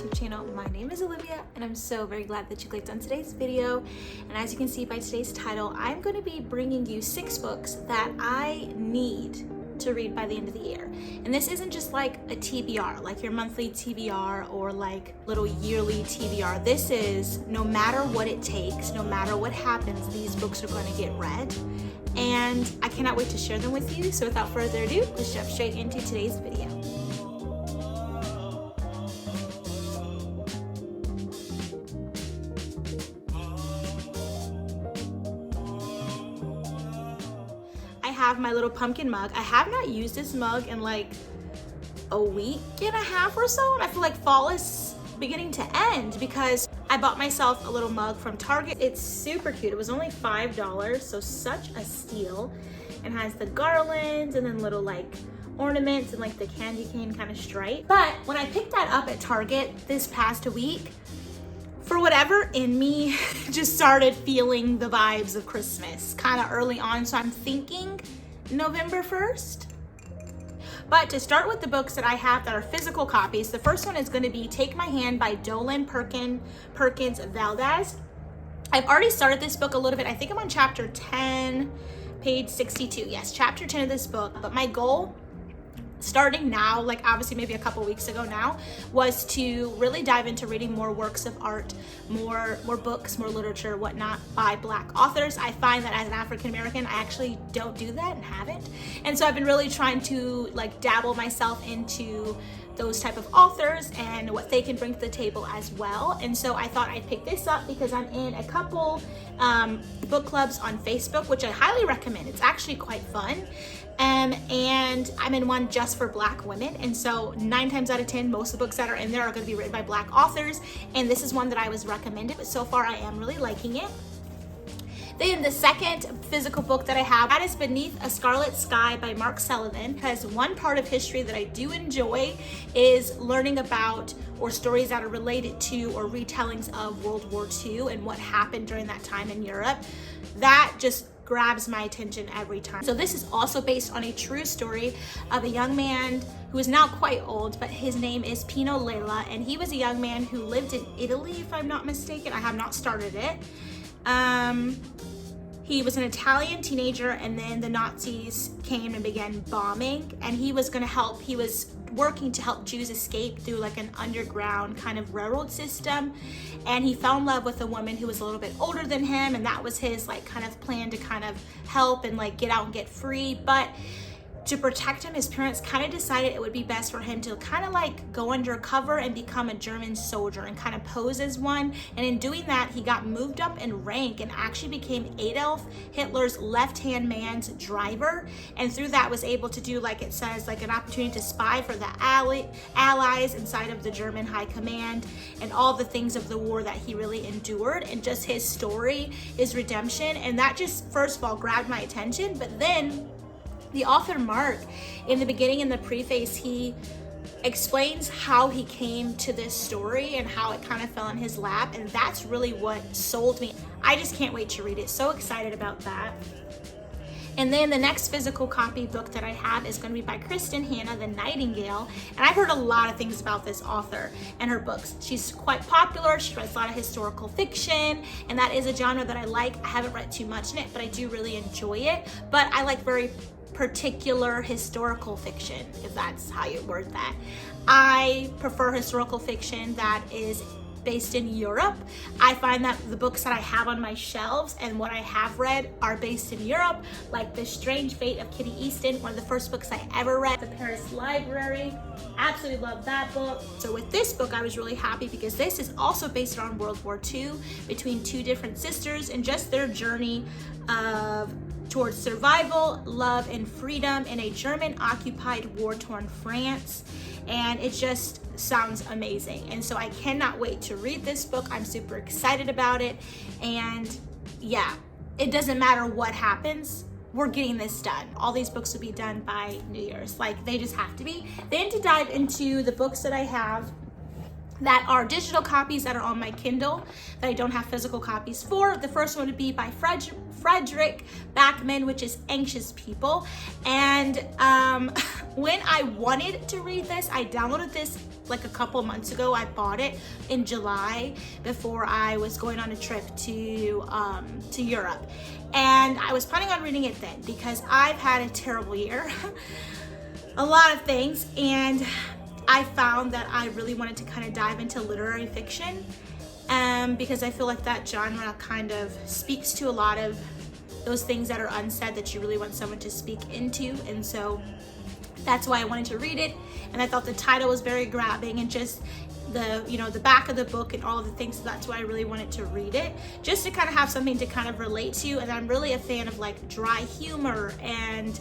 YouTube channel. My name is Olivia and I'm so very glad that you clicked on today's video. And as you can see by today's title, I'm going to be bringing you 6 books that I need to read by the end of the year. And this isn't just like a TBR, like your monthly TBR or like little yearly TBR. This is no matter what it takes, no matter what happens, these books are going to get read. And I cannot wait to share them with you. So without further ado, let's jump straight into today's video. I have my little pumpkin mug. I have not used this mug in like a week and a half or so, and I feel like fall is beginning to end because I bought myself a little mug from Target. It's super cute. It was only $5, so such a steal, and has the garlands and then little like ornaments and like the candy cane kind of stripe. But when I picked that up at Target this past week, for whatever in me just started feeling the vibes of Christmas kind of early on. So I'm thinking November 1st. But to start with the books that I have that are physical copies, the first one is going to be Take My Hand by Dolan Perkins Valdez. I've already started this book a little bit. I think I'm on chapter 10, page 62. Yes, chapter 10 of this book. But my goal starting now, like obviously maybe a couple weeks ago now, was to really dive into reading more works of art, more books, more literature, whatnot by Black authors. I find that as an African American, I actually don't do that and haven't. And so I've been really trying to like dabble myself into those type of authors and what they can bring to the table as well. And so I thought I'd pick this up because I'm in a couple book clubs on Facebook, which I highly recommend. It's actually quite fun. And I'm in one just for Black women. And so 9 times out of 10, most of the books that are in there are going to be written by Black authors. And this is one that I was recommended, but so far I am really liking it. Then the second physical book that I have, that is Beneath a Scarlet Sky by Mark Sullivan, because one part of history that I do enjoy is learning about or stories that are related to or retellings of World War II and what happened during that time in Europe. That just grabs my attention every time. So this is also based on a true story of a young man who is now quite old, but his name is Pino Lela, and he was a young man who lived in Italy, if I'm not mistaken. I have not started it. He was an Italian teenager, and then the Nazis came and began bombing, and he was working to help Jews escape through like an underground kind of railroad system. And he fell in love with a woman who was a little bit older than him, and that was his like kind of plan to kind of help and like get out and get free. But to protect him, his parents kind of decided it would be best for him to kind of like go undercover and become a German soldier and kind of pose as one. And in doing that, he got moved up in rank and actually became Adolf Hitler's left-hand man's driver. And through that was able to do, like it says, like an opportunity to spy for the allies inside of the German high command and all the things of the war that he really endured, and just his story, his redemption. And that just, first of all, grabbed my attention. But then the author Mark, in the beginning, in the preface, he explains how he came to this story and how it kind of fell in his lap, and that's really what sold me. I just can't wait to read it. So excited about that. And then the next physical copy book that I have is going to be by Kristen Hanna, The Nightingale. And I've heard a lot of things about this author and her books. She's quite popular. She writes a lot of historical fiction, and that is a genre that I like. I haven't read too much in it, but I do really enjoy it. But I like very particular historical fiction, if that's how you word that. I prefer historical fiction that is based in Europe. I find that the books that I have on my shelves and what I have read are based in Europe, like The Strange Fate of Kitty Easton, one of the first books I ever read, The Paris Library. Absolutely love that book. So with this book, I was really happy because this is also based on World War II between 2 different sisters and just their journey towards survival, love, and freedom in a German-occupied, war-torn France. And it just sounds amazing. And so I cannot wait to read this book. I'm super excited about it. And yeah, it doesn't matter what happens, we're getting this done. All these books will be done by New Year's. Like, they just have to be. Then to dive into the books that I have that are digital copies that are on my Kindle that I don't have physical copies for. The first one would be by Frederick Backman, which is Anxious People. And when I wanted to read this, I downloaded this like a couple months ago. I bought it in July before I was going on a trip to Europe. And I was planning on reading it then because I've had a terrible year. A lot of things, and I found that I really wanted to kind of dive into literary fiction because I feel like that genre kind of speaks to a lot of those things that are unsaid that you really want someone to speak into. And so that's why I wanted to read it, and I thought the title was very grabbing, and just the back of the book and all of the things. So that's why I really wanted to read it, just to kind of have something to kind of relate to. And I'm really a fan of like dry humor and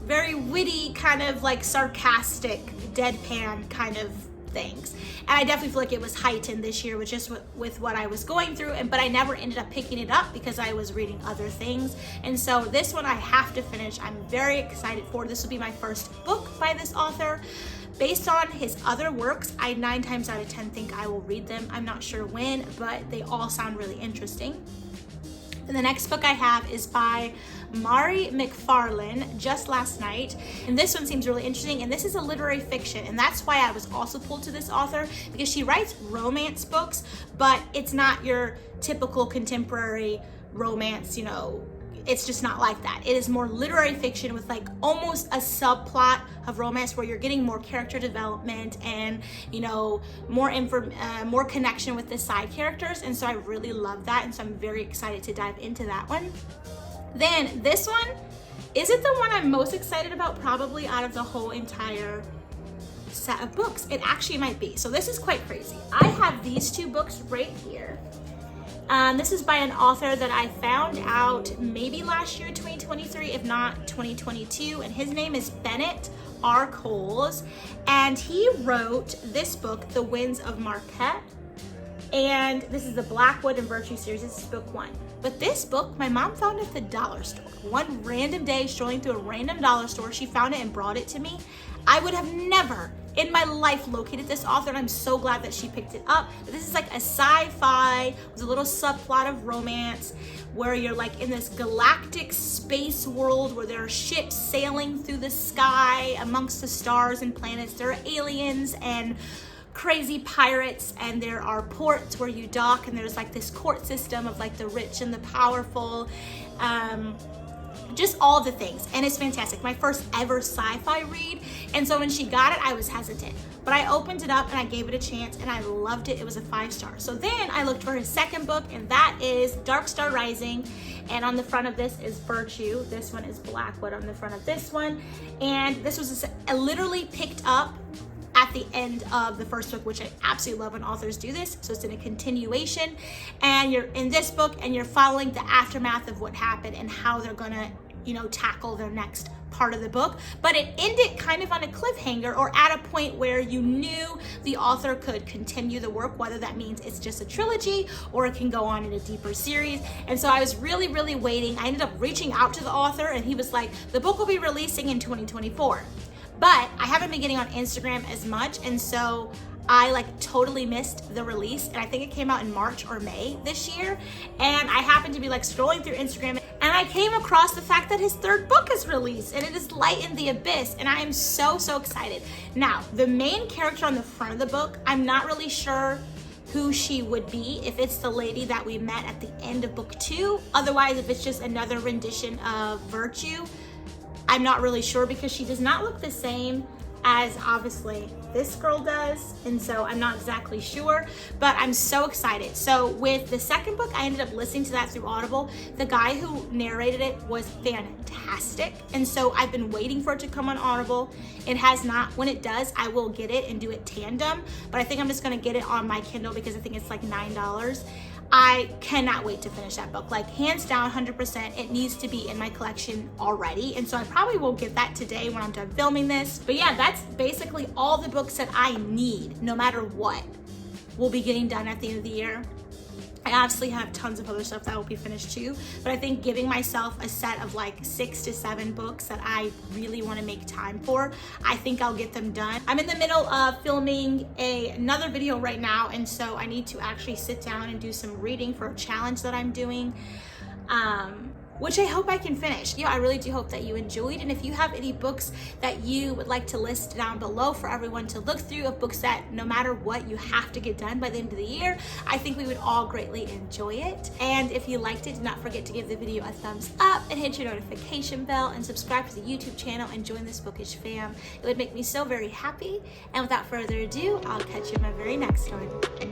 very witty, kind of like sarcastic, deadpan kind of things. And I definitely feel like it was heightened this year with what I was going through, but I never ended up picking it up because I was reading other things. And so this one I have to finish. I'm very excited for. This will be my first book by this author. Based on his other works, I 9 times out of 10 think I will read them. I'm not sure when, but they all sound really interesting. And the next book I have is by Mari McFarlane, Just Last Night. And this one seems really interesting. And this is a literary fiction. And that's why I was also pulled to this author, because she writes romance books, but it's not your typical contemporary romance, it's just not like that. It is more literary fiction with like almost a subplot of romance where you're getting more character development and more connection with the side characters. And so I really love that, and so I'm very excited to dive into that one. Then this one, is it the one I'm most excited about probably out of the whole entire set of books? It actually might be. So this is quite crazy. I have these 2 books right here. This is by an author that I found out maybe last year, 2023, if not 2022, and his name is Bennett R. Coles, and he wrote this book, The Winds of Marquette, and this is the Blackwood and Virtue series. This is book 1. But this book, my mom found at the dollar store. One random day, strolling through a random dollar store, she found it and brought it to me. I would have never in my life located this author, and I'm so glad that she picked it up. But this is like a sci-fi with a little subplot of romance where you're like in this galactic space world where there are ships sailing through the sky amongst the stars and planets. There are aliens and crazy pirates, and there are ports where you dock, and there's like this court system of like the rich and the powerful. Just all the things, and it's fantastic. My first ever sci-fi read, and so when she got it, I was hesitant, but I opened it up and I gave it a chance, and I loved it. It was a 5-star. So then I looked for his second book, and that is Dark Star Rising, and on the front of this is Virtue. This one is Blackwood on the front of this one, and this was literally picked up at the end of the first book, which I absolutely love when authors do this. So it's in a continuation, and you're in this book and you're following the aftermath of what happened and how they're gonna tackle their next part of the book. But it ended kind of on a cliffhanger, or at a point where you knew the author could continue the work, whether that means it's just a trilogy or it can go on in a deeper series. And so I was really, really waiting. I ended up reaching out to the author, and he was like, the book will be releasing in 2024. But I haven't been getting on Instagram as much, and so I like totally missed the release, and I think it came out in March or May this year. And I happened to be like scrolling through Instagram, and I came across the fact that his 3rd book is released, and it is Light in the Abyss, and I am so excited. Now, the main character on the front of the book, I'm not really sure who she would be, if it's the lady that we met at the end of book 2. Otherwise, if it's just another rendition of Virtue, I'm not really sure, because she does not look the same as obviously this girl does, and so I'm not exactly sure, but I'm so excited. So with the second book, I ended up listening to that through Audible. The guy who narrated it was fantastic, and so I've been waiting for it to come on Audible. It has not. When it does, I will get it and do it tandem, but I think I'm just gonna get it on my Kindle because I think it's like $9. I cannot wait to finish that book. Like, hands down, 100%, it needs to be in my collection already. And so I probably will get that today when I'm done filming this. But yeah, that's basically all the books that I need, no matter what, will be getting done at the end of the year. I obviously have tons of other stuff that will be finished too, but I think giving myself a set of like 6 to 7 books that I really want to make time for, I think I'll get them done. I'm in the middle of filming another video right now, and so I need to actually sit down and do some reading for a challenge that I'm doing. which I hope I can finish. I really do hope that you enjoyed, and if you have any books that you would like to list down below for everyone to look through, of books that no matter what you have to get done by the end of the year, I think we would all greatly enjoy it. And if you liked it, do not forget to give the video a thumbs up and hit your notification bell and subscribe to the YouTube channel and join this Bookish fam. It would make me so very happy. And without further ado, I'll catch you in my very next one.